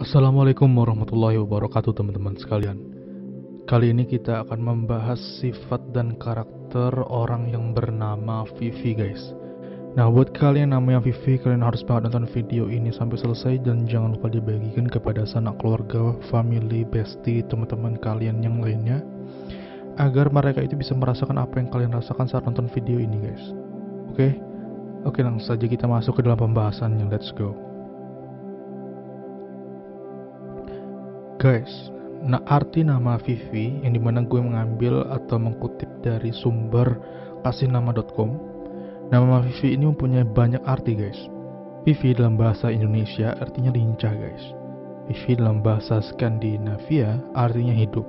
Assalamualaikum warahmatullahi wabarakatuh teman-teman sekalian. Kali ini kita akan membahas sifat dan karakter orang yang bernama Vivi guys. Nah buat kalian yang namanya Vivi, kalian harus banget nonton video ini sampai selesai. Dan jangan lupa dibagikan kepada sanak keluarga, family, bestie, teman-teman kalian yang lainnya, agar mereka itu bisa merasakan apa yang kalian rasakan saat nonton video ini guys. Oke, langsung saja kita masuk ke dalam pembahasannya, let's go. Guys, arti nama Vivi yang dimana gue mengambil atau mengkutip dari sumber kasih-nama.com. Nama Vivi ini mempunyai banyak arti guys. Vivi dalam bahasa Indonesia artinya lincah guys. Vivi dalam bahasa Skandinavia artinya hidup.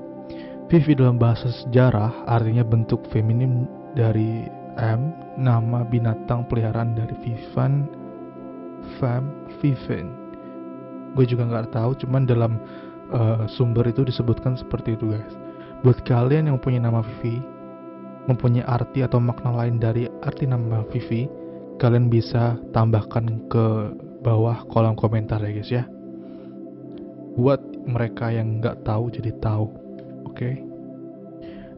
Vivi dalam bahasa sejarah artinya bentuk feminim dari nama binatang peliharaan dari Vivan, Viven. Gue juga nggak tahu, cuman dalam sumber itu disebutkan seperti itu guys. Buat kalian yang mempunyai nama Vivi, mempunyai arti atau makna lain dari arti nama Vivi, kalian bisa tambahkan ke bawah kolom komentar ya guys ya. Buat mereka yang nggak tahu jadi tahu. Oke.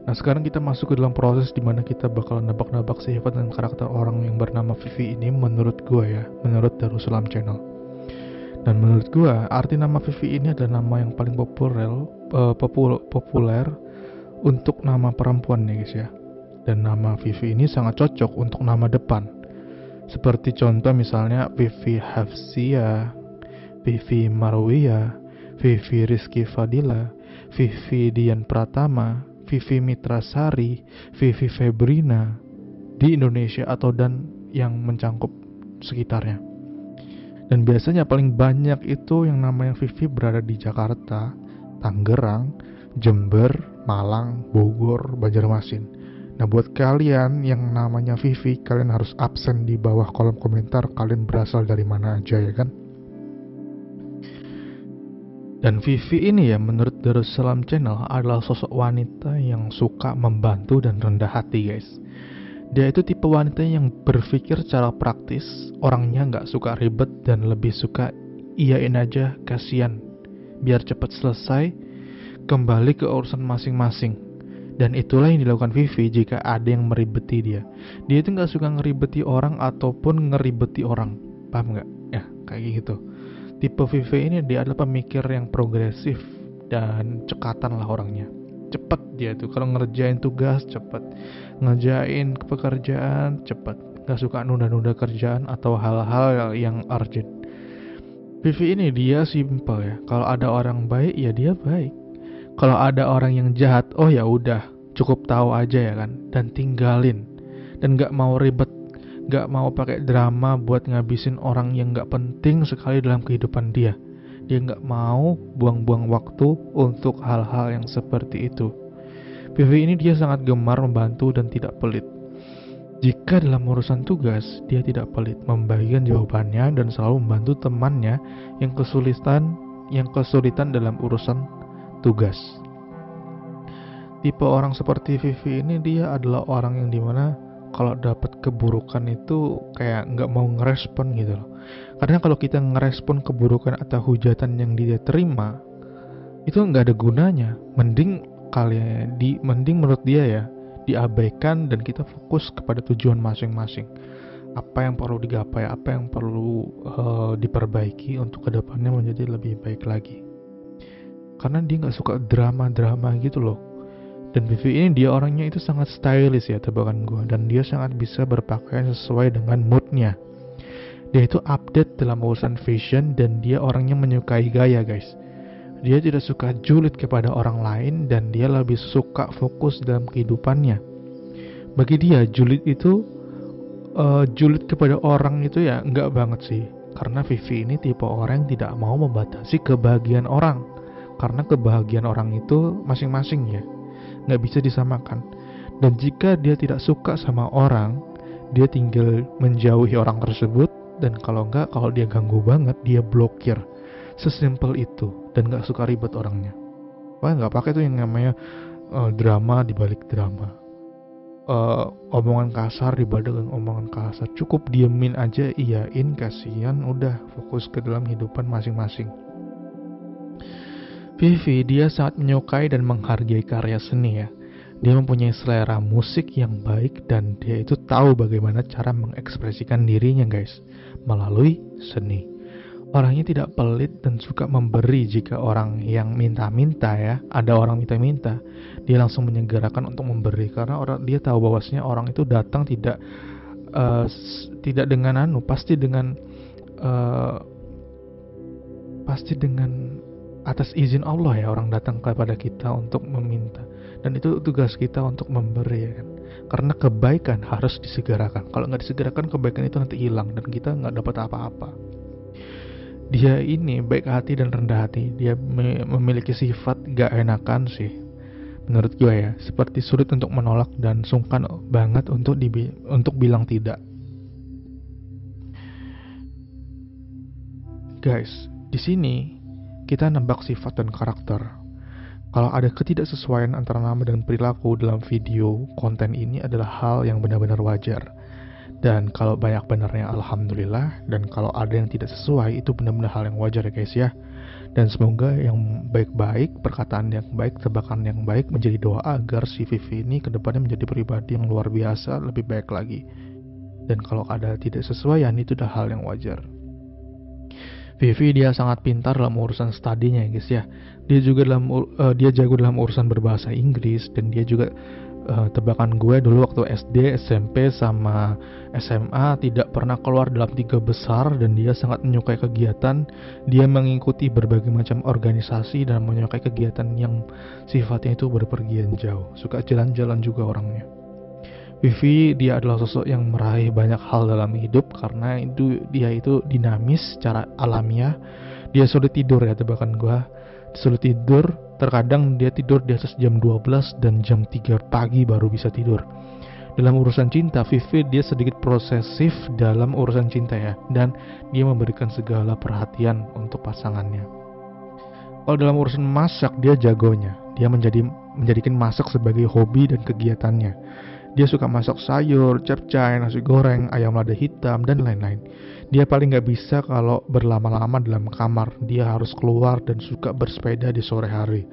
Nah sekarang kita masuk ke dalam proses dimana kita bakal nebak-nebak sifat dan karakter orang yang bernama Vivi ini menurut gue ya, menurut Darussalam Channel. Dan menurut gue, arti nama Vivi ini adalah nama yang paling populer untuk nama perempuan nih guys ya. Dan nama Vivi ini sangat cocok untuk nama depan. Seperti contoh misalnya Vivi Hafsia, Vivi Marwia, Vivi Rizky Fadila, Vivi Dian Pratama, Vivi Mitrasari, Vivi Febrina di Indonesia atau dan yang mencangkup sekitarnya. Dan biasanya paling banyak itu yang namanya Vivi berada di Jakarta, Tangerang, Jember, Malang, Bogor, Banjarmasin. Nah buat kalian yang namanya Vivi, kalian harus absen di bawah kolom komentar kalian berasal dari mana aja ya kan. Dan Vivi ini ya menurut Darussalam Channel adalah sosok wanita yang suka membantu dan rendah hati guys. Dia itu tipe wanita yang berpikir secara praktis, orangnya nggak suka ribet dan lebih suka iyain aja, kasihan, biar cepat selesai, kembali ke urusan masing-masing. Dan itulah yang dilakukan Vivi jika ada yang meribeti dia. Dia itu nggak suka ngeribeti orang ataupun ngeribeti orang, paham nggak? Ya kayak gitu. Tipe Vivi ini dia adalah pemikir yang progresif dan cekatan lah orangnya. Cepet dia tuh kalau ngerjain tugas, cepet ngerjain pekerjaan, cepet, gak suka nunda-nunda kerjaan atau hal-hal yang urgent. Vivi ini dia simple ya, kalau ada orang baik ya dia baik, kalau ada orang yang jahat oh ya udah cukup tahu aja ya kan, dan tinggalin. Dan gak mau ribet, gak mau pakai drama buat ngabisin orang yang gak penting sekali dalam kehidupan dia. Dia nggak mau buang-buang waktu untuk hal-hal yang seperti itu. Vivi ini dia sangat gemar membantu dan tidak pelit. Jika dalam urusan tugas, dia tidak pelit membagikan jawabannya dan selalu membantu temannya yang kesulitan dalam urusan tugas. Tipe orang seperti Vivi ini dia adalah orang yang dimana kalau dapat keburukan itu kayak nggak mau ngerespon gitu loh. Karena kalau kita ngerespon keburukan atau hujatan yang dia terima, itu nggak ada gunanya. Mending menurut dia ya diabaikan dan kita fokus kepada tujuan masing-masing. Apa yang perlu digapai, apa yang perlu diperbaiki untuk kedepannya menjadi lebih baik lagi. Karena dia nggak suka drama-drama gitu loh. Dan Vivi ini dia orangnya itu sangat stylish ya tebakan gue. Dan dia sangat bisa berpakaian sesuai dengan moodnya. Dia itu update dalam urusan fashion dan dia orangnya menyukai gaya guys. Dia tidak suka julid kepada orang lain dan dia lebih suka fokus dalam kehidupannya. Bagi dia julid kepada orang itu ya enggak banget sih. Karena Vivi ini tipe orang yang tidak mau membatasi kebahagiaan orang. Karena kebahagiaan orang itu masing-masing ya, nggak bisa disamakan. Dan jika dia tidak suka sama orang, dia tinggal menjauhi orang tersebut. Dan kalau dia ganggu banget, dia blokir. Sesimpel itu. Dan gak suka ribet orangnya. Wah gak pakai tuh yang namanya drama dibalik drama, omongan kasar dibalik omongan kasar. Cukup diemin aja, iyain, kasihan, udah fokus ke dalam kehidupan masing-masing. Vivi dia sangat menyukai dan menghargai karya seni ya. Dia mempunyai selera musik yang baik dan dia itu tahu bagaimana cara mengekspresikan dirinya guys, melalui seni. Orangnya tidak pelit dan suka memberi jika orang yang minta-minta ya, ada orang minta-minta, dia langsung menyegerakan untuk memberi karena dia tahu bahwasanya orang itu datang tidak dengan uh, pasti dengan atas izin Allah ya, orang datang kepada kita untuk meminta, dan itu tugas kita untuk memberi ya kan, karena kebaikan harus disegerakan. Kalau nggak disegerakan, kebaikan itu nanti hilang dan kita nggak dapat apa-apa. Dia ini baik hati dan rendah hati. Dia memiliki sifat gak enakan sih menurut gue ya, seperti sulit untuk menolak dan sungkan banget untuk bilang tidak. Guys, di sini kita nebak sifat dan karakter. Kalau ada ketidaksesuaian antara nama dan perilaku dalam video, konten ini adalah hal yang benar-benar wajar. Dan kalau banyak benarnya alhamdulillah, dan kalau ada yang tidak sesuai itu benar-benar hal yang wajar ya guys ya. Dan semoga yang baik-baik, perkataan yang baik, tebakan yang baik menjadi doa agar si Vivi ini kedepannya menjadi pribadi yang luar biasa, lebih baik lagi. Dan kalau ada tidak sesuaian itu udah hal yang wajar. Vivi dia sangat pintar dalam urusan studinya ya guys ya. Dia jago dalam urusan berbahasa Inggris, dan dia juga tebakan gue dulu waktu SD, SMP sama SMA tidak pernah keluar dalam 3 besar, dan dia sangat menyukai kegiatan. Dia mengikuti berbagai macam organisasi dan menyukai kegiatan yang sifatnya itu berpergian jauh. Suka jalan-jalan juga orangnya. Vivi dia adalah sosok yang meraih banyak hal dalam hidup karena dia itu dinamis secara alamiah. Dia sulit tidur ya, tebakan gua. Sulit tidur, terkadang dia tidur di atas jam 12 dan jam 3 pagi baru bisa tidur. Dalam urusan cinta, Vivi dia sedikit posesif dalam urusan cinta ya, dan dia memberikan segala perhatian untuk pasangannya. Kalau dalam urusan masak, dia jagonya. Dia menjadikan masak sebagai hobi dan kegiatannya. Dia suka masak sayur, capcay, nasi goreng, ayam lada hitam, dan lain-lain. Dia paling gak bisa kalau berlama-lama dalam kamar. Dia harus keluar dan suka bersepeda di sore hari.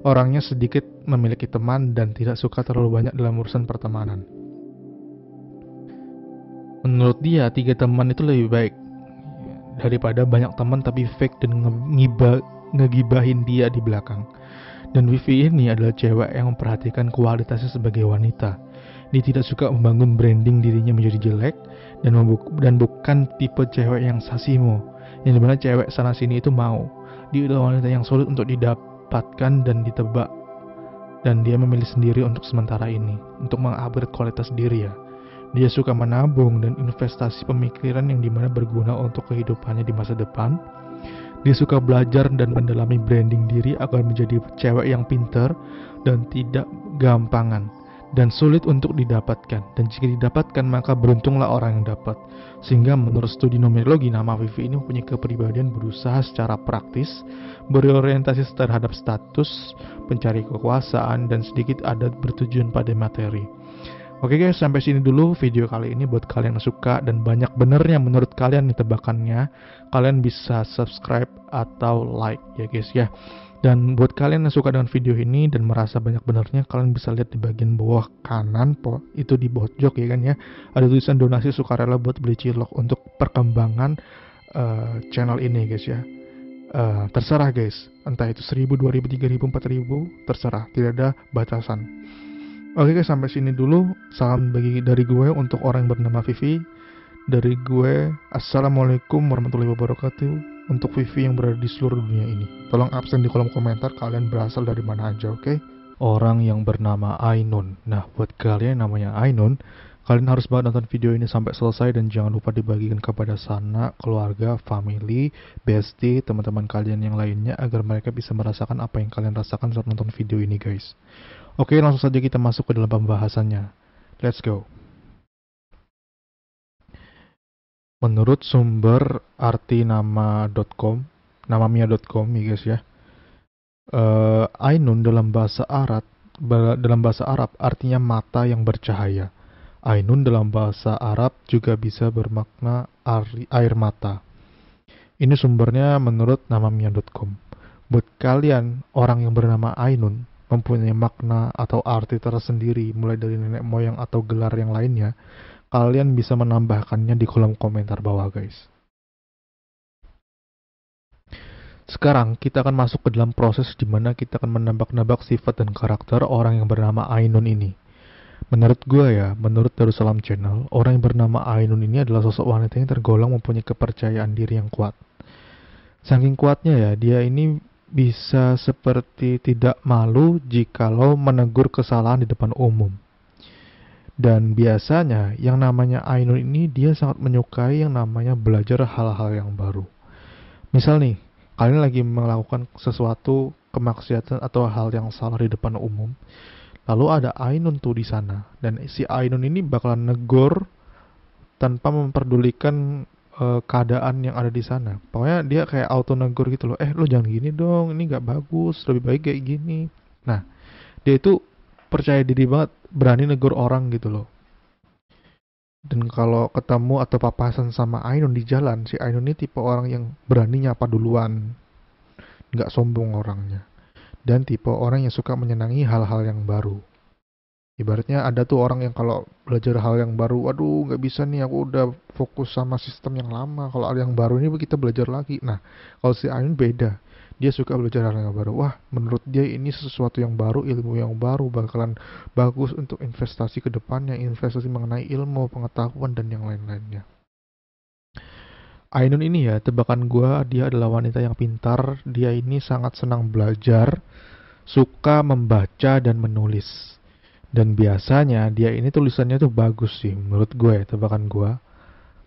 Orangnya sedikit memiliki teman dan tidak suka terlalu banyak dalam urusan pertemanan. Menurut dia, 3 teman itu lebih baik daripada banyak teman tapi fake dan ngegibahin dia di belakang. Dan Vivi ini adalah cewek yang memperhatikan kualitasnya sebagai wanita. Dia tidak suka membangun branding dirinya menjadi jelek, dan bukan tipe cewek yang sasimo, yang dimana cewek sana sini itu mau. Dia adalah wanita yang sulit untuk didapatkan dan ditebak, dan dia memilih sendiri untuk sementara ini untuk mengupgrade kualitas diri ya. Dia suka menabung dan investasi pemikiran yang dimana berguna untuk kehidupannya di masa depan. Dia suka belajar dan mendalami branding diri agar menjadi cewek yang pintar dan tidak gampangan dan sulit untuk didapatkan. Dan jika didapatkan maka beruntunglah orang yang dapat. Sehingga menurut studi numerologi, nama Vivi ini mempunyai kepribadian berusaha secara praktis, berorientasi terhadap status, pencari kekuasaan, dan sedikit ada bertujuan pada materi. Oke guys, sampai sini dulu video kali ini. Buat kalian yang suka dan banyak benernya menurut kalian nih tebakannya, kalian bisa subscribe atau like ya guys ya. Dan buat kalian yang suka dengan video ini dan merasa banyak benernya, kalian bisa lihat di bagian bawah kanan, itu di pojok ya kan ya, ada tulisan donasi sukarela buat beli cilok untuk perkembangan channel ini guys ya. Terserah guys, entah itu 1000, 2000, 3000, 4000, terserah, tidak ada batasan. Oke guys, sampai sini dulu. Salam dari gue untuk orang yang bernama Vivi. Dari gue, assalamualaikum warahmatullahi wabarakatuh. Untuk Vivi yang berada di seluruh dunia ini, tolong absen di kolom komentar kalian berasal dari mana aja, oke? Orang yang bernama Ainun. Nah, buat kalian yang namanya Ainun, kalian harus banget nonton video ini sampai selesai dan jangan lupa dibagikan kepada sanak, keluarga, family, bestie, teman-teman kalian yang lainnya agar mereka bisa merasakan apa yang kalian rasakan saat nonton video ini guys. Oke, langsung saja kita masuk ke dalam pembahasannya. Let's go. Menurut sumber arti nama.com, namamia.com ya guys ya. Ainun dalam bahasa Arab artinya mata yang bercahaya. Ainun dalam bahasa Arab juga bisa bermakna air mata. Ini sumbernya menurut namamia.com. Buat kalian, orang yang bernama Ainun mempunyai makna atau arti tersendiri mulai dari nenek moyang atau gelar yang lainnya. Kalian bisa menambahkannya di kolom komentar bawah, guys. Sekarang kita akan masuk ke dalam proses di mana kita akan menebak-nebak sifat dan karakter orang yang bernama Ainun ini. Menurut gue ya, menurut Darussalam Channel, orang yang bernama Ainun ini adalah sosok wanita yang tergolong mempunyai kepercayaan diri yang kuat. Saking kuatnya ya, dia ini bisa seperti tidak malu jikalau menegur kesalahan di depan umum. Dan biasanya yang namanya Ainun ini dia sangat menyukai yang namanya belajar hal-hal yang baru. Misal nih, kalian lagi melakukan sesuatu kemaksiatan atau hal yang salah di depan umum. Lalu ada Ainun tuh di sana, dan si Ainun ini bakalan negor tanpa memperdulikan keadaan yang ada di sana. Pokoknya dia kayak auto negor gitu loh. Lo jangan gini dong, ini nggak bagus, lebih baik kayak gini. Nah, dia itu percaya diri banget, berani negor orang gitu loh. Dan kalau ketemu atau papasan sama Ainun di jalan, si Ainun ini tipe orang yang berani nyapa duluan, nggak sombong orangnya. Dan tipe orang yang suka menyenangi hal-hal yang baru. Ibaratnya ada tuh orang yang kalau belajar hal yang baru, waduh nggak bisa nih, aku udah fokus sama sistem yang lama. Kalau hal yang baru ini kita belajar lagi. Nah, kalau si Ainun beda. Dia suka belajar hal yang baru. Wah, menurut dia ini sesuatu yang baru, ilmu yang baru, bakalan bagus untuk investasi ke depannya, investasi mengenai ilmu, pengetahuan, dan yang lain-lainnya. Ainun ini ya, tebakan gua, dia adalah wanita yang pintar. Dia ini sangat senang belajar, suka membaca dan menulis. Dan biasanya dia ini tulisannya tuh bagus sih menurut gue, tebakan gue.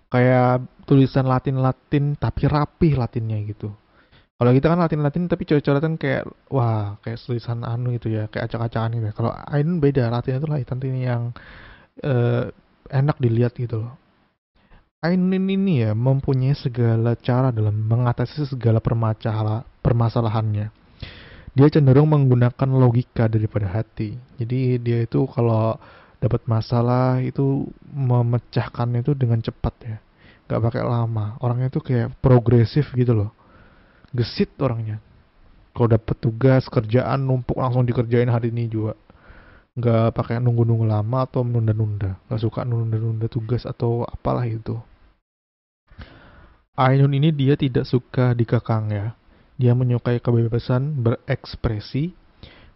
Kayak tulisan Latin-Latin tapi rapih Latinnya gitu. Kalau kita kan Latin-Latin tapi coret-coretan kayak wah, kayak tulisan anu gitu ya, kayak acak-acakan gitu ya. Kalau Ainun beda, Latinnya tuh Latin yang enak dilihat gitu loh. Ainun ini ya mempunyai segala cara dalam mengatasi segala permasalahannya. Dia cenderung menggunakan logika daripada hati. Jadi dia itu kalau dapat masalah itu memecahkan itu dengan cepat ya, nggak pakai lama. Orangnya tuh kayak progresif gitu loh, gesit orangnya. Kalau dapat tugas kerjaan numpuk langsung dikerjain hari ini juga, nggak pakai nunggu-nunggu lama atau menunda-nunda. Nggak suka nunda-nunda tugas atau apalah itu. Ainun ini dia tidak suka dikekang ya. Dia menyukai kebebasan berekspresi.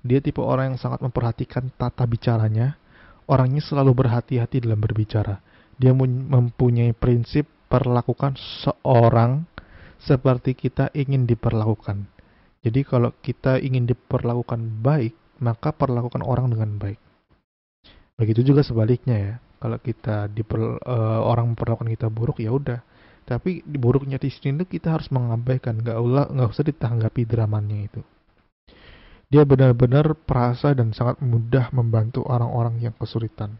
Dia tipe orang yang sangat memperhatikan tata bicaranya. Orangnya selalu berhati-hati dalam berbicara. Dia mempunyai prinsip perlakukan seorang seperti kita ingin diperlakukan. Jadi kalau kita ingin diperlakukan baik, maka perlakukan orang dengan baik. Begitu juga sebaliknya ya. Kalau kita orang memperlakukan kita buruk, ya udah. Tapi di buruknya di sini tuh kita harus mengabaikan, nggak usah ditanggapi dramanya itu. Dia benar-benar perasa dan sangat mudah membantu orang-orang yang kesulitan.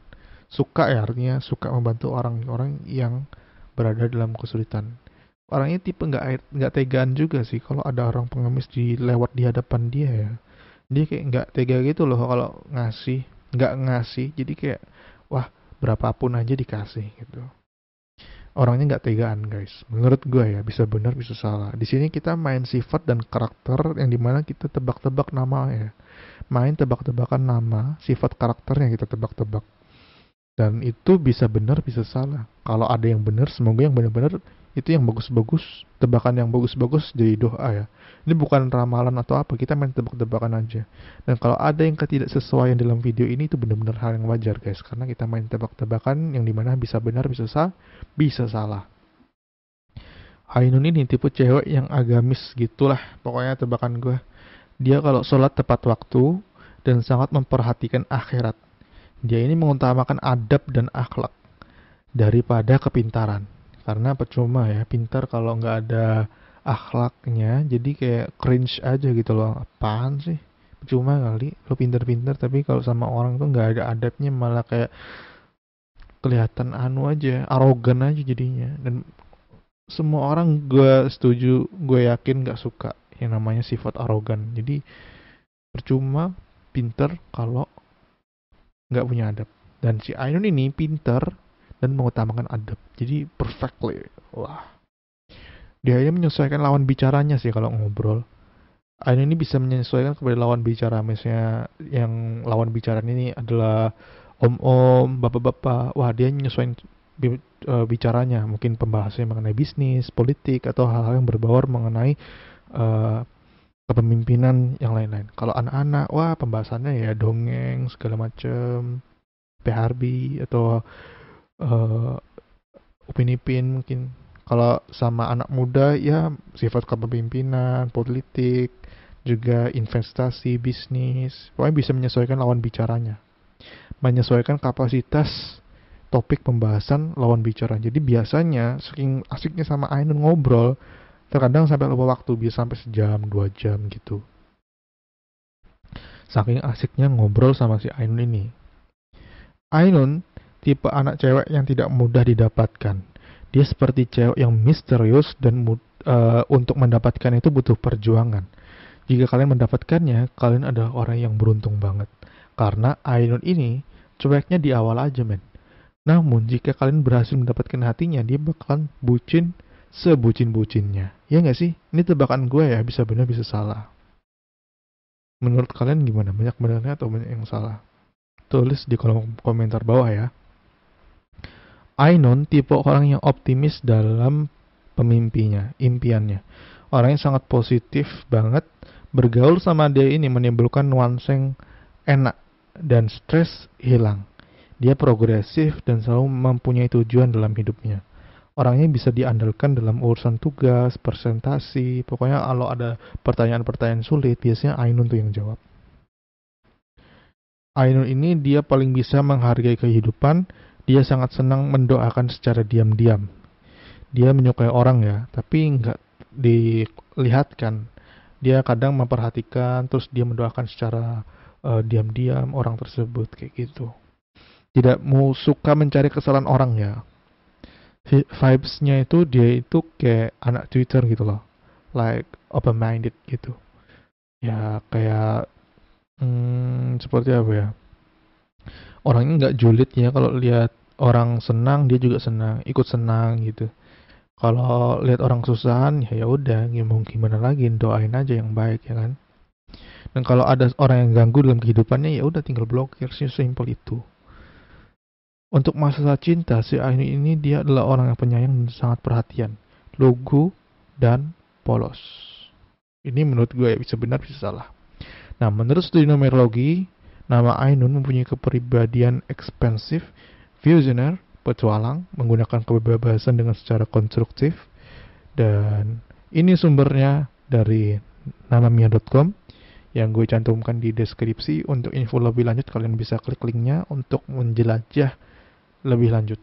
Suka ya, artinya suka membantu orang-orang yang berada dalam kesulitan. Orangnya tipe nggak tegaan juga sih kalau ada orang pengemis lewat di hadapan dia ya. Dia kayak nggak tega gitu loh kalau nggak ngasih. Jadi kayak wah, berapapun aja dikasih gitu. Orangnya nggak tegaan guys. Menurut gue ya, bisa benar bisa salah. Di sini kita main sifat dan karakter yang dimana kita tebak-tebak nama ya. Main tebak-tebakan nama, sifat karakter yang kita tebak-tebak. Dan itu bisa benar bisa salah. Kalau ada yang benar, semoga yang benar-benar itu yang bagus-bagus, tebakan yang bagus-bagus jadi doa ya. Ini bukan ramalan atau apa, kita main tebak-tebakan aja. Dan kalau ada yang ketidaksesuaian dalam video ini, itu benar-benar hal yang wajar guys, karena kita main tebak-tebakan yang dimana bisa benar bisa salah. Ainun ini tipe cewek yang agamis gitulah, pokoknya tebakan gue. Dia kalau sholat tepat waktu dan sangat memperhatikan akhirat. Dia ini mengutamakan adab dan akhlak daripada kepintaran. Karena percuma ya, pintar kalau nggak ada akhlaknya, jadi kayak cringe aja gitu loh. Apaan sih? Percuma kali, lo pintar-pintar tapi kalau sama orang tuh nggak ada adabnya, malah kayak kelihatan anu aja, arogan aja jadinya. Dan semua orang gue setuju, gue yakin nggak suka yang namanya sifat arogan. Jadi percuma pintar kalau nggak punya adab. Dan si Ainun ini pintar dan mengutamakan adab. Jadi perfectly. Wah. Dia ini menyesuaikan lawan bicaranya sih kalau ngobrol. Ainun ini bisa menyesuaikan kepada lawan bicara. Misalnya yang lawan bicara ini adalah om-om, bapak-bapak. Wah, dia menyesuaikan bicaranya. Mungkin pembahasannya mengenai bisnis, politik, atau hal-hal yang berbau mengenai eh, kepemimpinan yang lain-lain. Kalau anak-anak, wah pembahasannya ya dongeng segala macem, PHRB atau eh, Upin Ipin mungkin. Kalau sama anak muda ya sifat kepemimpinan, politik, juga investasi, bisnis. Pokoknya bisa menyesuaikan lawan bicaranya. Menyesuaikan kapasitas topik pembahasan lawan bicara. Jadi biasanya saking asiknya sama Ainun ngobrol, terkadang sampai lupa waktu, bisa sampai sejam, 2 jam gitu. Saking asiknya ngobrol sama si Ainun ini. Ainun tipe anak cewek yang tidak mudah didapatkan. Dia seperti cewek yang misterius dan untuk mendapatkan itu butuh perjuangan. Jika kalian mendapatkannya, kalian adalah orang yang beruntung banget. Karena Ainun ini cueknya di awal aja, men. Namun, jika kalian berhasil mendapatkan hatinya, dia bakalan bucin sebucin-bucinnya. Ya nggak sih? Ini tebakan gue ya, bisa benar bisa salah. Menurut kalian gimana? Banyak benarnya atau banyak yang salah? Tulis di kolom komentar bawah ya. Ainun tipe orang yang optimis dalam impiannya. Orang yang sangat positif banget. Bergaul sama dia ini menimbulkan nuansa yang enak dan stres hilang. Dia progresif dan selalu mempunyai tujuan dalam hidupnya. Orangnya bisa diandalkan dalam urusan tugas, presentasi. Pokoknya kalau ada pertanyaan-pertanyaan sulit, biasanya Ainun tuh yang jawab. Ainun ini dia paling bisa menghargai kehidupan. Dia sangat senang mendoakan secara diam-diam. Dia menyukai orang ya, tapi nggak dilihatkan. Dia kadang memperhatikan, terus dia mendoakan secara diam-diam orang tersebut kayak gitu. Tidak mau suka mencari kesalahan orang ya. Vibes-nya itu dia itu kayak anak Twitter gitu loh, like open minded gitu ya, kayak seperti apa ya, orangnya nggak julid ya, kalau lihat orang senang dia juga senang, ikut senang gitu. Kalau lihat orang kesusahan ya udah, ya mau gimana lagi, doain aja yang baik ya kan. Dan kalau ada orang yang ganggu dalam kehidupannya ya udah tinggal blokir sih, simple itu. Untuk masalah cinta, si Ainun ini dia adalah orang yang penyayang dan sangat perhatian, lugu dan polos. Ini menurut gue ya, bisa benar bisa salah. Nah, menurut studi numerologi, nama Ainun mempunyai kepribadian ekspansif, visioner, petualang, menggunakan kebebasan dengan secara konstruktif, dan ini sumbernya dari namamia.com yang gue cantumkan di deskripsi. Untuk info lebih lanjut kalian bisa klik linknya untuk menjelajah lebih lanjut.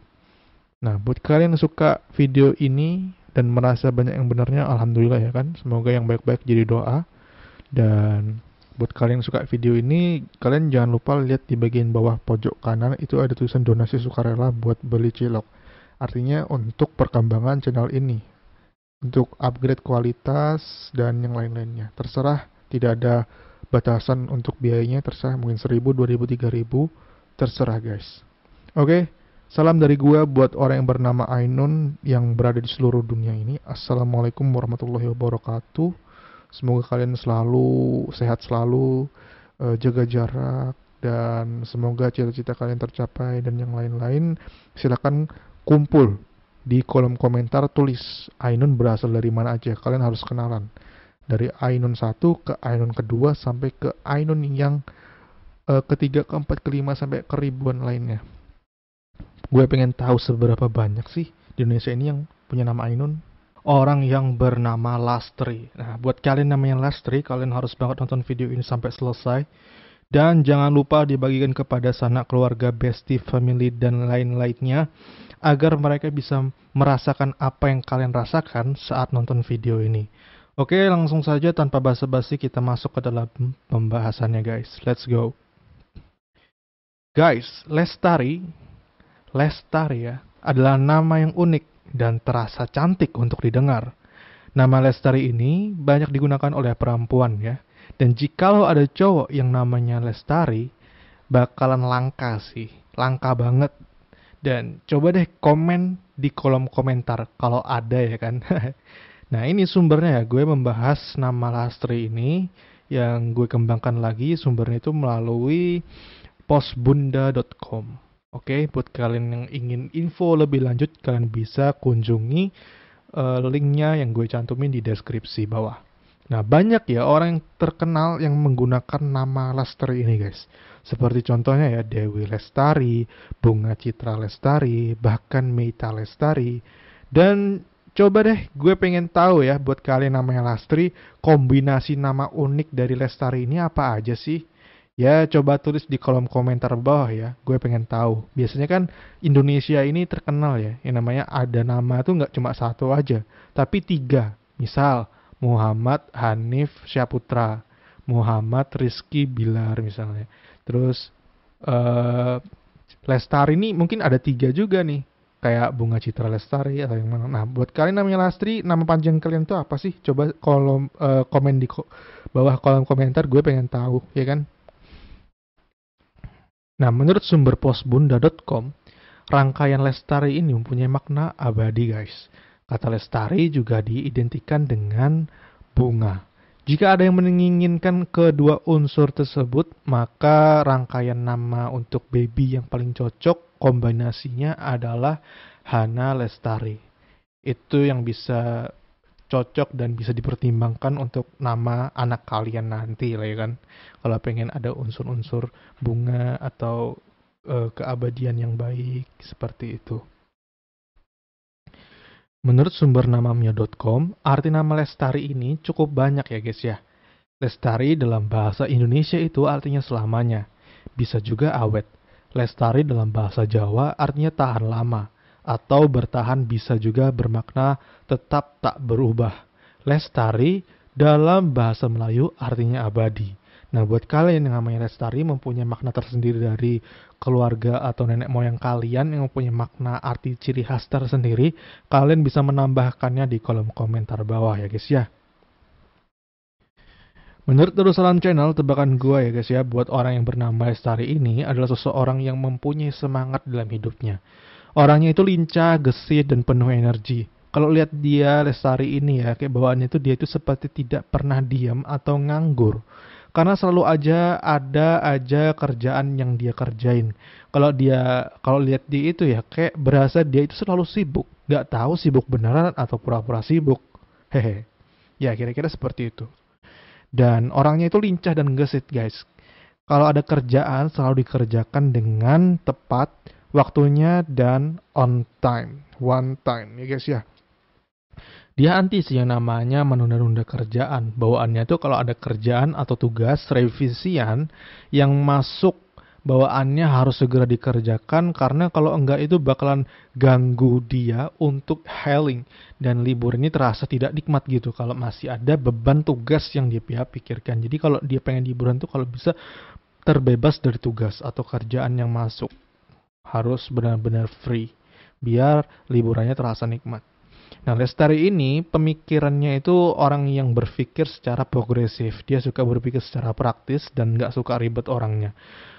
Nah, buat kalian yang suka video ini dan merasa banyak yang benarnya, alhamdulillah ya kan. Semoga yang baik-baik jadi doa. Dan buat kalian yang suka video ini, kalian jangan lupa lihat di bagian bawah pojok kanan itu ada tulisan donasi sukarela buat beli cilok. Artinya untuk perkembangan channel ini, untuk upgrade kualitas dan yang lain-lainnya. Terserah, tidak ada batasan untuk biayanya, terserah mungkin 1000, 2000, 3000, terserah guys. Oke. Salam dari gua buat orang yang bernama Ainun yang berada di seluruh dunia ini. Assalamualaikum warahmatullahi wabarakatuh. Semoga kalian selalu sehat selalu, jaga jarak, dan semoga cita-cita kalian tercapai dan yang lain-lain. Silakan kumpul di kolom komentar, tulis Ainun berasal dari mana aja. Kalian harus kenalan. Dari Ainun 1 ke Ainun kedua sampai ke Ainun yang ketiga, keempat, kelima sampai ke ribuan lainnya. Gue pengen tahu seberapa banyak sih di Indonesia ini yang punya nama Ainun. Orang yang bernama Lastri. Nah, buat kalian namanya Lastri, kalian harus banget nonton video ini sampai selesai. Dan jangan lupa dibagikan kepada sanak keluarga, bestie, family, dan lain-lainnya, agar mereka bisa merasakan apa yang kalian rasakan saat nonton video ini. Oke, langsung saja tanpa basa-basi kita masuk ke dalam pembahasannya guys. Let's go. Guys, Lestari ya, adalah nama yang unik dan terasa cantik untuk didengar. Nama Lestari ini banyak digunakan oleh perempuan ya. Dan jikalau ada cowok yang namanya Lestari, bakalan langka sih. Langka banget. Dan coba deh komen di kolom komentar kalau ada ya kan. Nah ini sumbernya ya, gue membahas nama Lastri ini yang gue kembangkan lagi sumbernya itu melalui postbunda.com. Oke, buat kalian yang ingin info lebih lanjut, kalian bisa kunjungi linknya yang gue cantumin di deskripsi bawah. Nah, banyak ya orang yang terkenal yang menggunakan nama Lastri ini, guys. Seperti contohnya ya Dewi Lestari, Bunga Citra Lestari, bahkan Meita Lestari. Dan coba deh, gue pengen tahu ya buat kalian namanya Lastri, kombinasi nama unik dari Lestari ini apa aja sih? Ya, coba tulis di kolom komentar bawah ya. Gue pengen tahu. Biasanya kan Indonesia ini terkenal ya. Yang namanya ada nama tuh nggak cuma satu aja, tapi 3. Misal, Muhammad Hanif Syaputra, Muhammad Rizky Bilar misalnya. Terus, eh Lestari ini mungkin ada 3 juga nih. Kayak Bunga Citra Lestari atau yang mana. Nah, buat kalian namanya Lastri, nama panjang kalian tuh apa sih? Coba komen di bawah kolom komentar, gue pengen tahu, ya kan? Nah, menurut sumber postbunda.com, rangkaian Lestari ini mempunyai makna abadi, guys. Kata Lestari juga diidentikan dengan bunga. Jika ada yang menginginkan kedua unsur tersebut, maka rangkaian nama untuk baby yang paling cocok kombinasinya adalah Hana Lestari. Itu yang bisa cocok dan bisa dipertimbangkan untuk nama anak kalian nanti lah ya kan. Kalau pengen ada unsur-unsur bunga atau keabadian yang baik seperti itu. Menurut sumber namamia.com, arti nama Lestari ini cukup banyak ya guys ya. Lestari dalam bahasa Indonesia itu artinya selamanya. Bisa juga awet. Lestari dalam bahasa Jawa artinya tahan lama. Atau bertahan bisa juga bermakna tetap tak berubah. Lestari dalam bahasa Melayu artinya abadi. Nah, buat kalian yang namanya Lestari mempunyai makna tersendiri dari keluarga atau nenek moyang kalian yang mempunyai makna arti ciri khas tersendiri, kalian bisa menambahkannya di kolom komentar bawah ya guys ya. Menurut Darussalam Channel, tebakan gua ya guys ya, buat orang yang bernama Lestari ini adalah seseorang yang mempunyai semangat dalam hidupnya. Orangnya itu lincah, gesit, dan penuh energi. Kalau lihat dia Lestari ini ya, kayak bawaannya itu dia itu seperti tidak pernah diam atau nganggur. Karena selalu ada aja kerjaan yang dia kerjain. Kalau lihat dia itu ya, kayak berasa dia itu selalu sibuk. Gak tahu sibuk beneran atau pura-pura sibuk. Hehe. Ya kira-kira seperti itu. Dan orangnya itu lincah dan gesit guys. Kalau ada kerjaan selalu dikerjakan dengan tepat waktunya dan on time, one time ya guys ya. Dia anti sih yang namanya menunda-nunda kerjaan. Bawaannya tuh kalau ada kerjaan atau tugas revisian yang masuk, bawaannya harus segera dikerjakan karena kalau enggak itu bakalan ganggu dia untuk healing dan libur ini terasa tidak nikmat gitu kalau masih ada beban tugas yang dia pikirkan. Jadi kalau dia pengen liburan tuh kalau bisa terbebas dari tugas atau kerjaan yang masuk. Harus benar-benar free biar liburannya terasa nikmat. Nah, Lestari ini pemikirannya itu orang yang berpikir secara progresif. Dia suka berpikir secara praktis dan nggak suka ribet orangnya.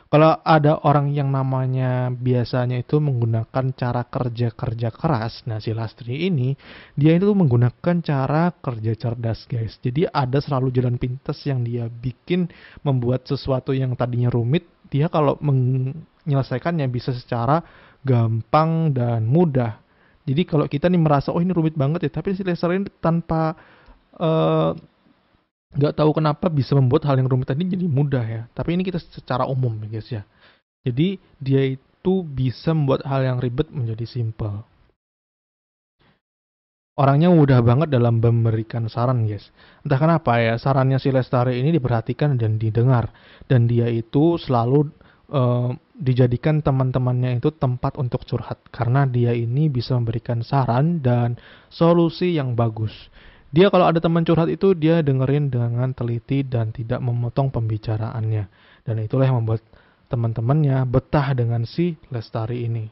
Kalau ada orang yang namanya biasanya itu menggunakan cara kerja keras, nah si Lastri ini dia itu menggunakan cara kerja cerdas guys. Jadi ada selalu jalan pintas yang dia bikin membuat sesuatu yang tadinya rumit, dia kalau menyelesaikannya bisa secara gampang dan mudah. Jadi kalau kita nih merasa oh ini rumit banget ya, tapi si Lestari ini tanpa nggak tahu kenapa bisa membuat hal yang rumit tadi jadi mudah ya. Tapi ini kita secara umum ya guys ya. Jadi dia itu bisa membuat hal yang ribet menjadi simple. Orangnya mudah banget dalam memberikan saran guys. Entah kenapa ya, sarannya si Lestari ini diperhatikan dan didengar. Dan dia itu selalu dijadikan teman-temannya itu tempat untuk curhat. Karena dia ini bisa memberikan saran dan solusi yang bagus. Dia kalau ada teman curhat itu dia dengerin dengan teliti dan tidak memotong pembicaraannya. Dan itulah yang membuat teman-temannya betah dengan si Lestari ini.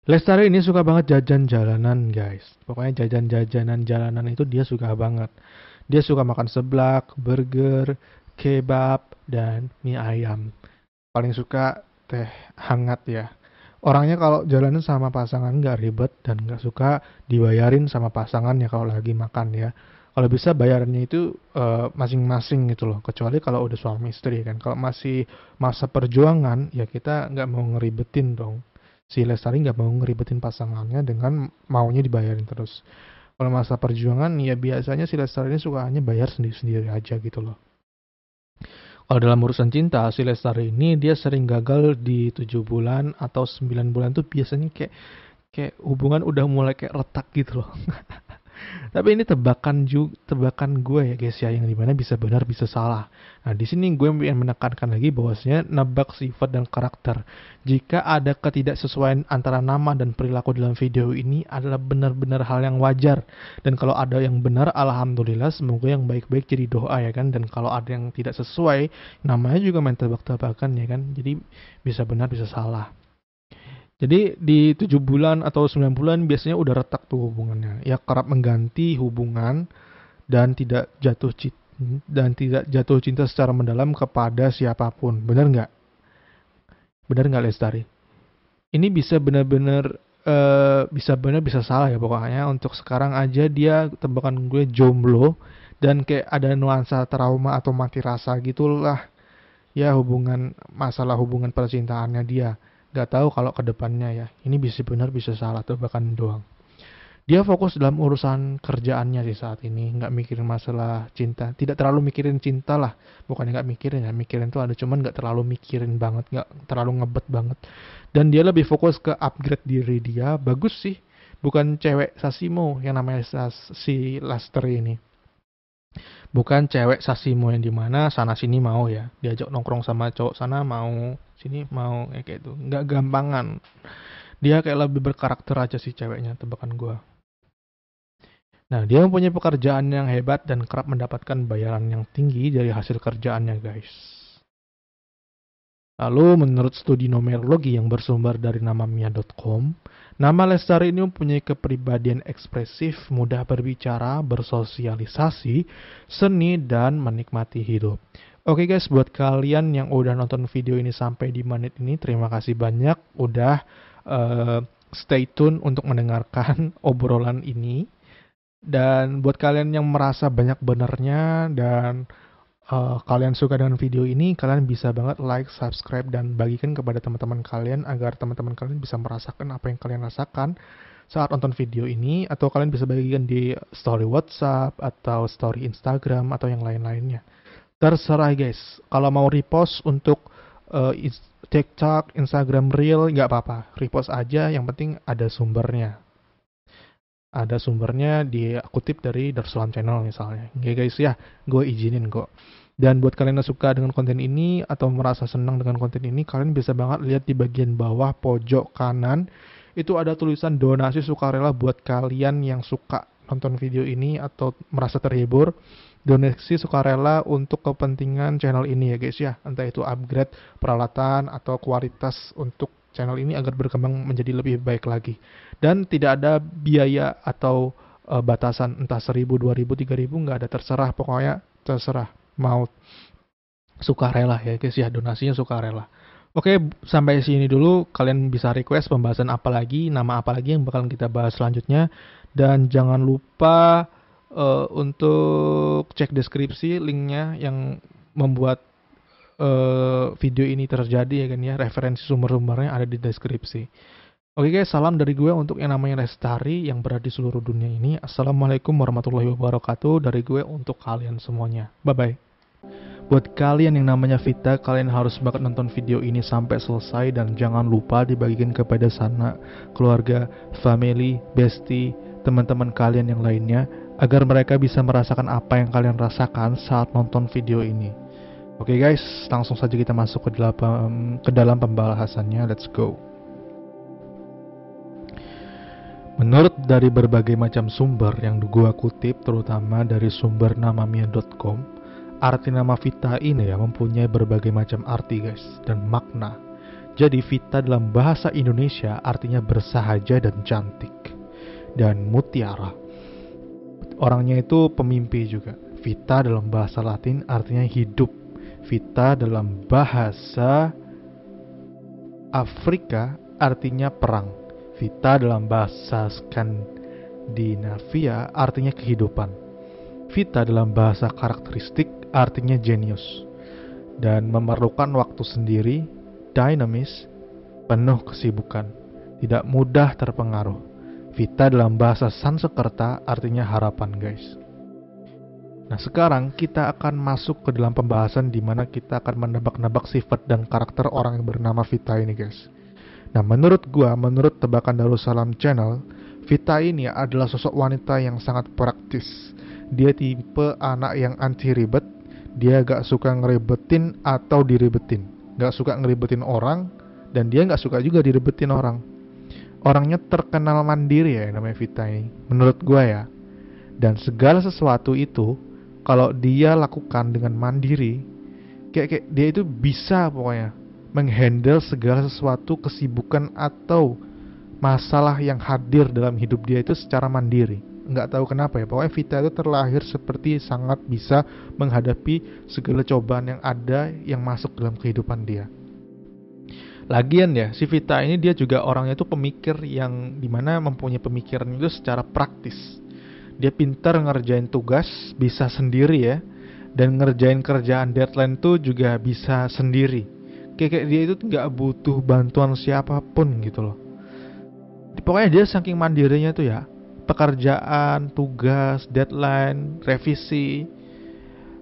Lestari ini suka banget jajan jalanan guys. Pokoknya jajan-jajanan jalanan itu dia suka banget. Dia suka makan seblak, burger, kebab, dan mie ayam. Paling suka teh hangat ya. Orangnya kalau jalanin sama pasangan nggak ribet dan nggak suka dibayarin sama pasangannya kalau lagi makan ya. Kalau bisa bayarannya itu masing-masing gitu loh. Kecuali kalau udah suami istri kan. Kalau masih masa perjuangan ya kita nggak mau ngeribetin dong. Si Lestari nggak mau ngeribetin pasangannya dengan maunya dibayarin terus. Kalau masa perjuangan ya biasanya si Lestari ini sukanya bayar sendiri-sendiri aja gitu loh. Kalau dalam urusan cinta, si Lestari ini dia sering gagal di 7 bulan atau 9 bulan tuh biasanya kayak hubungan udah mulai kayak retak gitu loh. Tapi ini tebakan gue ya guys ya, yang dimana bisa benar bisa salah. Nah di sini gue ingin menekankan lagi bahwasanya nebak sifat dan karakter. Jika ada ketidaksesuaian antara nama dan perilaku dalam video ini adalah benar-benar hal yang wajar. Dan kalau ada yang benar, alhamdulillah, semoga yang baik-baik jadi doa ya kan. Dan kalau ada yang tidak sesuai, namanya juga main tebak-tebakan ya kan. Jadi bisa benar bisa salah. Jadi di 7 bulan atau 9 bulan biasanya udah retak tuh hubungannya. Ya kerap mengganti hubungan dan tidak jatuh cinta secara mendalam kepada siapapun. Benar nggak? Benar nggak Lestari? Ini bisa benar-benar bisa benar bisa salah ya pokoknya. Untuk sekarang aja dia tebakan gue jomblo dan kayak ada nuansa trauma atau mati rasa gitulah. Ya masalah hubungan percintaannya dia. Gak tahu kalau ke depannya ya. Ini bisa benar bisa salah tebakan doang. Dia fokus dalam urusan kerjaannya sih saat ini, nggak mikirin masalah cinta. Tidak terlalu mikirin cinta lah, bukannya nggak mikirin ya, mikirin tuh ada, cuman nggak terlalu mikirin banget, nggak terlalu ngebet banget. Dan dia lebih fokus ke upgrade diri dia, bagus sih. Bukan cewek Sasimo yang namanya si Laster ini. Bukan cewek Sasimo yang dimana sana sini mau ya, diajak nongkrong sama cowok sana mau, sini mau, ya kayak itu. Nggak gampangan. Dia kayak lebih berkarakter aja sih ceweknya, tebakan gua. Nah, dia mempunyai pekerjaan yang hebat dan kerap mendapatkan bayaran yang tinggi dari hasil kerjaannya, guys. Lalu, menurut studi numerologi yang bersumber dari namamia.com, nama Lestari ini mempunyai kepribadian ekspresif, mudah berbicara, bersosialisasi, seni, dan menikmati hidup. Oke guys, buat kalian yang udah nonton video ini sampai di menit ini, terima kasih banyak udah stay tune untuk mendengarkan obrolan ini. Dan buat kalian yang merasa banyak benernya dan kalian suka dengan video ini, kalian bisa banget like, subscribe, dan bagikan kepada teman-teman kalian agar teman-teman kalian bisa merasakan apa yang kalian rasakan saat nonton video ini, atau kalian bisa bagikan di story WhatsApp atau story Instagram atau yang lain-lainnya. Terserah guys. Kalau mau repost untuk TikTok, Instagram Reel, nggak apa-apa. Repost aja, yang penting ada sumbernya. Ada sumbernya dikutip dari Darussalam Channel misalnya. Oke guys ya, gue izinin kok. Dan buat kalian yang suka dengan konten ini atau merasa senang dengan konten ini, kalian bisa banget lihat di bagian bawah pojok kanan itu ada tulisan donasi sukarela buat kalian yang suka nonton video ini atau merasa terhibur. Donasi sukarela untuk kepentingan channel ini ya guys ya. Entah itu upgrade peralatan atau kualitas untuk channel ini agar berkembang menjadi lebih baik lagi. Dan tidak ada biaya atau batasan entah 1.000, 2.000, 3.000 nggak ada, terserah, pokoknya terserah mau sukarela ya guys ya, donasinya sukarela. Oke, sampai sini dulu. Kalian bisa request pembahasan apa lagi, nama apa lagi yang bakal kita bahas selanjutnya, dan jangan lupa untuk cek deskripsi linknya yang membuat video ini terjadi ya kan ya, referensi sumber-sumbernya ada di deskripsi. Oke guys, salam dari gue untuk yang namanya Lestari yang berada di seluruh dunia ini. Assalamualaikum warahmatullahi wabarakatuh dari gue untuk kalian semuanya. Bye-bye. Buat kalian yang namanya Vita, kalian harus banget nonton video ini sampai selesai dan jangan lupa dibagikan kepada sanak, keluarga, family, bestie, teman-teman kalian yang lainnya agar mereka bisa merasakan apa yang kalian rasakan saat nonton video ini. Oke guys, langsung saja kita masuk ke dalam pembahasannya. Let's go. Menurut dari berbagai macam sumber yang gua kutip, terutama dari sumber namamia.com, arti nama Vita ini ya mempunyai berbagai macam arti guys, dan makna. Jadi Vita dalam bahasa Indonesia artinya bersahaja dan cantik. Dan mutiara, orangnya itu pemimpi juga. Vita dalam bahasa Latin artinya hidup. Vita dalam bahasa Afrika artinya perang. Vita dalam bahasa Skandinavia artinya kehidupan. Vita dalam bahasa karakteristik artinya jenius. Dan memerlukan waktu sendiri, dinamis, penuh kesibukan, tidak mudah terpengaruh. Vita dalam bahasa Sanskerta artinya harapan, guys. Nah, sekarang kita akan masuk ke dalam pembahasan di mana kita akan menebak-nebak sifat dan karakter orang yang bernama Vita ini, guys. Nah, menurut tebakan Darussalam Channel, Vita ini adalah sosok wanita yang sangat praktis. Dia tipe anak yang anti ribet. Dia gak suka ngeribetin atau diribetin. Gak suka ngeribetin orang, dan dia gak suka juga diribetin orang. Orangnya terkenal mandiri ya namanya Vita ini, menurut gue ya. Dan segala sesuatu itu kalau dia lakukan dengan mandiri, kayak dia itu bisa pokoknya menghandle segala sesuatu kesibukan atau masalah yang hadir dalam hidup dia itu secara mandiri. Nggak tahu kenapa ya, pokoknya Vita itu terlahir seperti sangat bisa menghadapi segala cobaan yang ada yang masuk dalam kehidupan dia. Lagian ya, si Vita ini dia juga orangnya itu pemikir yang dimana mempunyai pemikiran itu secara praktis. Dia pintar ngerjain tugas, bisa sendiri ya. Dan ngerjain kerjaan deadline tuh juga bisa sendiri. Kayak dia itu gak butuh bantuan siapapun gitu loh. Pokoknya dia saking mandirinya tuh ya. Pekerjaan, tugas, deadline, revisi,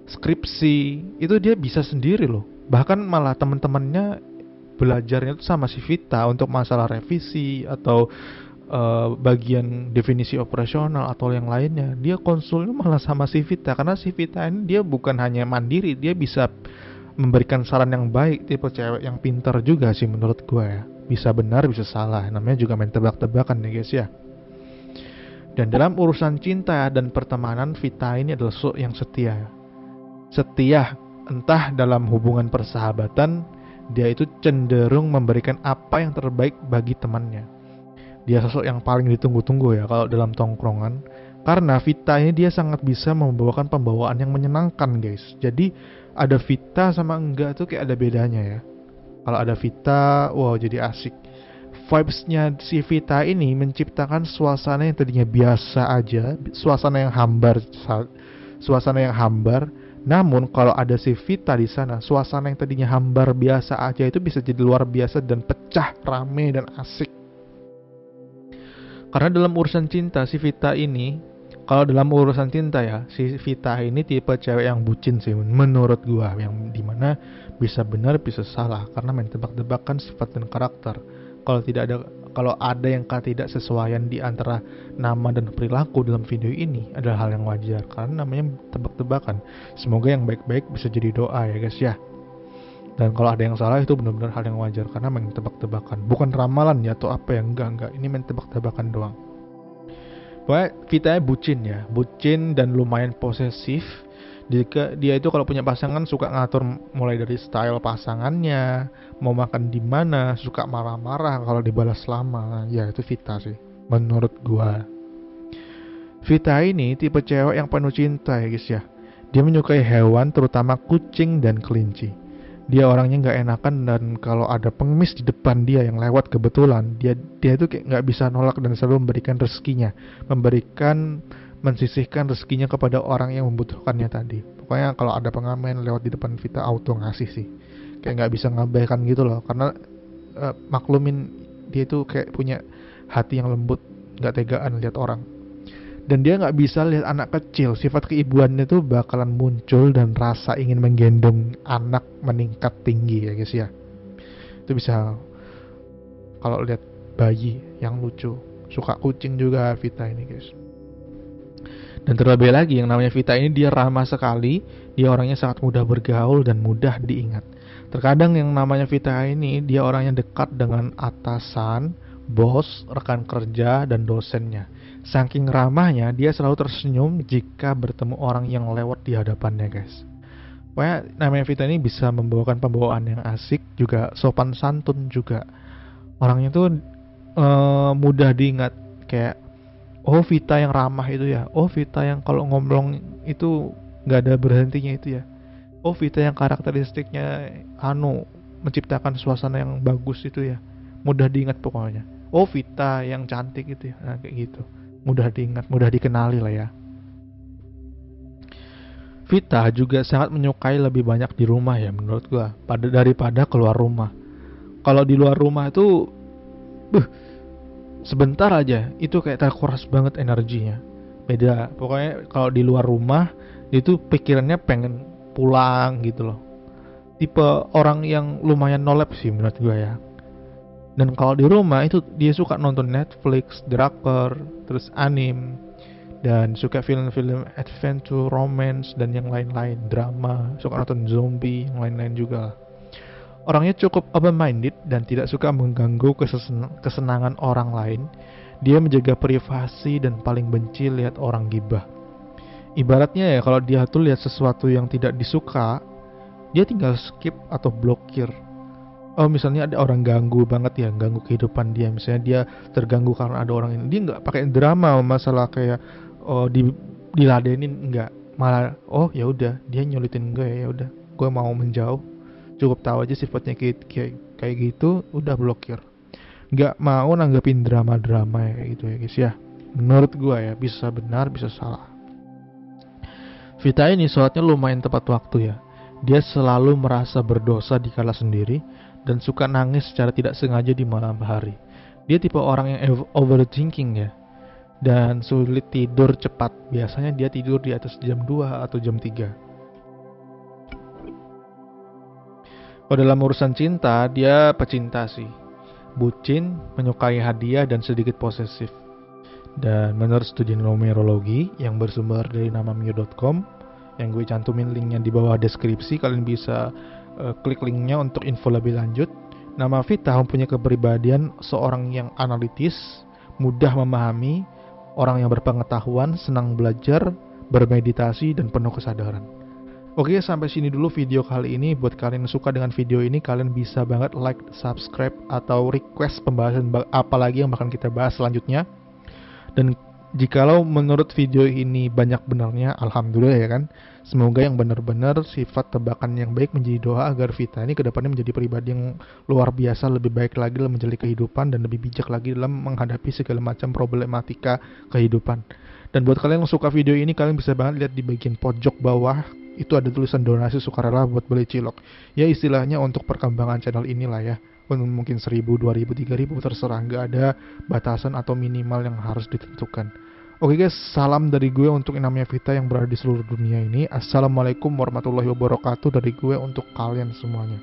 skripsi, itu dia bisa sendiri loh. Bahkan malah teman-temannya belajarnya tuh sama si Vita untuk masalah revisi atau bagian definisi operasional atau yang lainnya. Dia konsulnya malah sama si Vita, karena si Vita ini dia bukan hanya mandiri, dia bisa memberikan saran yang baik. Tipe cewek yang pintar juga sih menurut gue ya. Bisa benar, bisa salah. Namanya juga main tebak-tebakan ya guys ya. Dan dalam urusan cinta dan pertemanan, Vita ini adalah sosok yang setia. Setia entah dalam hubungan persahabatan, dia itu cenderung memberikan apa yang terbaik bagi temannya. Dia sosok yang paling ditunggu-tunggu ya kalau dalam tongkrongan. Karena Vita ini dia sangat bisa membawakan pembawaan yang menyenangkan, guys. Jadi ada Vita sama enggak tuh kayak ada bedanya ya. Kalau ada Vita, wow jadi asik. Vibes-nya si Vita ini menciptakan suasana yang tadinya biasa aja, suasana yang hambar. Namun kalau ada si Vita di sana, suasana yang tadinya hambar biasa aja itu bisa jadi luar biasa dan pecah, rame dan asik. Karena dalam urusan cinta si Vita ini, kalau dalam urusan cinta ya, si Vita ini tipe cewek yang bucin sih menurut gua, yang dimana bisa benar bisa salah karena main tebak-tebakan sifat dan karakter. Kalau ada yang ketidaksesuaian di antara nama dan perilaku dalam video ini adalah hal yang wajar karena namanya tebak-tebakan. Semoga yang baik-baik bisa jadi doa ya guys ya. Dan kalau ada yang salah itu benar-benar hal yang wajar karena main tebak-tebakan, bukan ramalan ya atau apa yang enggak. Ini main tebak-tebakan doang. Pokoknya Vita bucin ya, bucin dan lumayan posesif. Dia itu kalau punya pasangan suka ngatur mulai dari style pasangannya, mau makan di mana, suka marah-marah kalau dibalas lama. Ya itu Vita sih, menurut gua. Vita ini tipe cewek yang penuh cinta ya guys ya. Dia menyukai hewan, terutama kucing dan kelinci. Dia orangnya nggak enakan dan kalau ada pengemis di depan dia yang lewat kebetulan, dia itu kayak nggak bisa nolak dan selalu memberikan rezekinya, mensisihkan rezekinya kepada orang yang membutuhkannya tadi. Pokoknya kalau ada pengamen lewat di depan Vita auto ngasih sih, kayak nggak bisa ngabaikan gitu loh. Karena maklumin dia itu kayak punya hati yang lembut, nggak tegaan lihat orang. Dan dia nggak bisa lihat anak kecil. Sifat keibuannya tuh bakalan muncul dan rasa ingin menggendong anak meningkat tinggi ya guys ya. Itu bisa kalau lihat bayi yang lucu. Suka kucing juga Vita ini guys. Dan terlebih lagi yang namanya Vita ini dia ramah sekali. Dia orangnya sangat mudah bergaul dan mudah diingat. Terkadang yang namanya Vita ini dia orangnya dekat dengan atasan, bos, rekan kerja, dan dosennya. Saking ramahnya, dia selalu tersenyum jika bertemu orang yang lewat di hadapannya guys. Pokoknya namanya Vita ini bisa membawakan pembawaan yang asik, juga sopan santun juga. Orangnya tuh mudah diingat. Kayak, oh Vita yang ramah itu ya. Oh Vita yang kalau ngomong itu gak ada berhentinya itu ya. Oh Vita yang karakteristiknya menciptakan suasana yang bagus itu ya. mudah diingat pokoknya. Oh, Vita yang cantik gitu ya. Nah, kayak gitu. Mudah diingat, mudah dikenali lah ya. Vita juga sangat menyukai lebih banyak di rumah ya menurut gua daripada keluar rumah. Kalau di luar rumah itu sebentar aja itu kayak terkuras banget energinya. Beda, pokoknya kalau di luar rumah itu pikirannya pengen pulang gitu loh. Tipe orang yang lumayan nolep sih menurut gua ya. Dan kalau di rumah itu dia suka nonton Netflix, drakor, terus anime, dan suka film-film adventure, romance, dan yang lain-lain, drama, suka nonton zombie, yang lain-lain juga. Orangnya cukup open-minded dan tidak suka mengganggu kesenangan orang lain. Dia menjaga privasi dan paling benci lihat orang gibah. Ibaratnya ya, kalau dia tuh lihat sesuatu yang tidak disuka, dia tinggal skip atau blokir. Oh, misalnya ada orang ganggu banget ya, ganggu kehidupan dia, misalnya dia terganggu karena ada orang ini, dia nggak pakai drama masalah kayak oh diladenin, nggak, malah oh ya udah dia nyulitin gue, ya udah gue mau menjauh, cukup tahu aja sifatnya kayak gitu, udah blokir, nggak mau nanggepin drama-drama kayak gitu ya guys ya. Menurut gue ya, bisa benar bisa salah. Vita ini sholatnya lumayan tepat waktu ya. Dia selalu merasa berdosa dikala sendiri dan suka nangis secara tidak sengaja di malam hari. Dia tipe orang yang overthinking ya, dan sulit tidur cepat. Biasanya dia tidur di atas jam 2 atau jam 3. Kalau dalam urusan cinta, dia pecinta sih. Bucin, menyukai hadiah, dan sedikit posesif. Dan menurut studi numerologi yang bersumber dari namamio.com, yang gue cantumin linknya di bawah deskripsi, kalian bisa klik linknya untuk info lebih lanjut. Nama Vita mempunyai kepribadian seorang yang analitis, mudah memahami, orang yang berpengetahuan, senang belajar, bermeditasi, dan penuh kesadaran. Oke, sampai sini dulu video kali ini. Buat kalian yang suka dengan video ini, kalian bisa banget like, subscribe, atau request pembahasan apa lagi yang bakal kita bahas selanjutnya. Dan jikalau menurut video ini banyak benarnya, alhamdulillah ya kan. Semoga yang benar-benar sifat tebakan yang baik menjadi doa agar Vita ini kedepannya menjadi pribadi yang luar biasa, lebih baik lagi dalam menjalani kehidupan dan lebih bijak lagi dalam menghadapi segala macam problematika kehidupan. Dan buat kalian yang suka video ini, kalian bisa banget lihat di bagian pojok bawah itu ada tulisan donasi sukarela buat beli cilok. Ya istilahnya untuk perkembangan channel inilah ya. Mungkin 1000, 2000, 3000 terserah, nggak ada batasan atau minimal yang harus ditentukan. Oke guys, salam dari gue untuk yang namanya Vita yang berada di seluruh dunia ini. Assalamualaikum warahmatullahi wabarakatuh dari gue untuk kalian semuanya.